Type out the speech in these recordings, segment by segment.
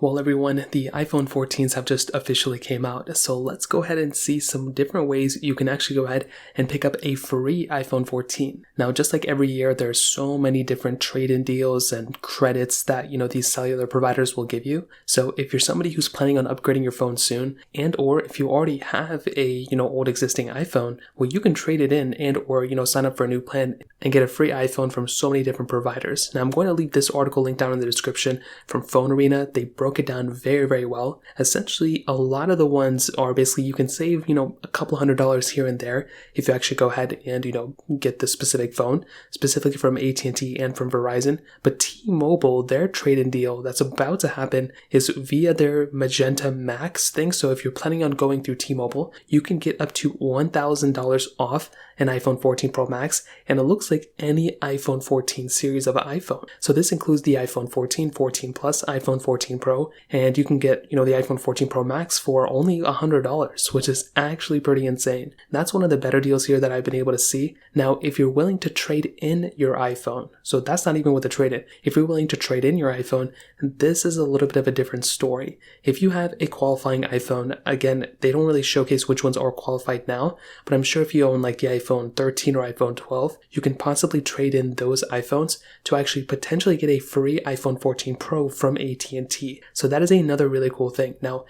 Well, everyone, the iPhone 14s have just officially came out, so let's go ahead and see some different ways you can actually go ahead and pick up a free iPhone 14. Now, just like every year, there's so many different trade-in deals and credits that, these cellular providers will give you. So if you're somebody who's planning on upgrading your phone soon, and or if you already have a, old existing iPhone, well, you can trade it in and or, sign up for a new plan and get a free iPhone from so many different providers. Now, I'm going to leave this article linked down in the description from Phone Arena. They broke it down very, very well. Essentially, a lot of the ones are basically you can save, a couple $100s here and there if you actually go ahead and, get the specific phone, specifically from AT&T and from Verizon. But T-Mobile, their trade-in deal that's about to happen is via their Magenta Max thing. So if you're planning on going through T-Mobile, you can get up to $1,000 off an iPhone 14 Pro Max, and it looks like any iPhone 14 series of iPhone. So this includes the iPhone 14, 14 Plus, iPhone 14 Pro, and you can get, the iPhone 14 Pro Max for only $100, which is actually pretty insane. That's one of the better deals here that I've been able to see. Now, if you're willing to trade in your iPhone, so that's not even with the trade-in. If you're willing to trade in your iPhone, this is a little bit of a different story. If you have a qualifying iPhone, again, they don't really showcase which ones are qualified now, but I'm sure if you own like the iPhone 13 or iPhone 12, you can possibly trade in those iPhones to actually potentially get a free iPhone 14 Pro from AT&T. So that is another really cool thing. Now,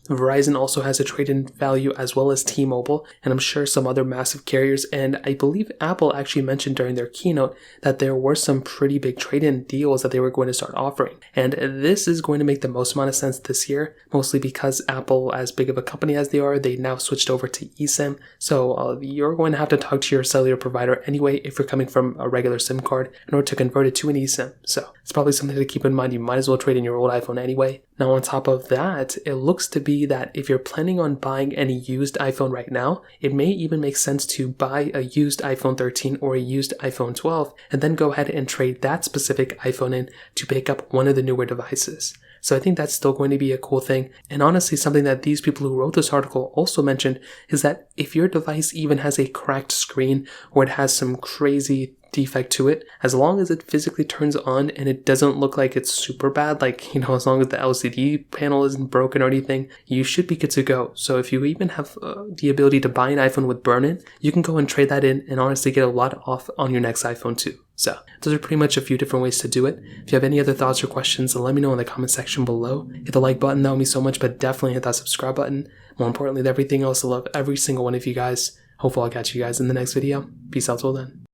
Verizon also has a trade-in value as well as T-Mobile, and I'm sure some other massive carriers, and I believe Apple actually mentioned during their keynote that there were some pretty big trade-in deals that they were going to start offering. And this is going to make the most amount of sense this year, mostly because Apple, as big of a company as they are, they now switched over to eSIM. So you're going to have to talk to your cellular provider anyway if you're coming from a regular SIM card in order to convert it to an eSIM. So it's probably something to keep in mind. You might as well trade in your old iPhone anyway. Now, on top of that, it looks to be that if you're planning on buying any used iPhone right now, it may even make sense to buy a used iPhone 13 or a used iPhone 12 and then go ahead and trade that specific iPhone in to pick up one of the newer devices. So I think that's still going to be a cool thing. And honestly, something that these people who wrote this article also mentioned is that if your device even has a cracked screen or it has some crazy defect to it, as long as it physically turns on and it doesn't look like it's super bad, like, as long as the LCD panel isn't broken or anything, you should be good to go. So if you even have the ability to buy an iPhone with burn-in, you can go and trade that in and honestly get a lot off on your next iPhone too. So those are pretty much a few different ways to do it. If you have any other thoughts or questions, let me know in the comment section below. Hit the like button, that would mean so much, but definitely hit that subscribe button. More importantly than everything else, I love every single one of you guys. Hopefully I'll catch you guys in the next video. Peace out till then.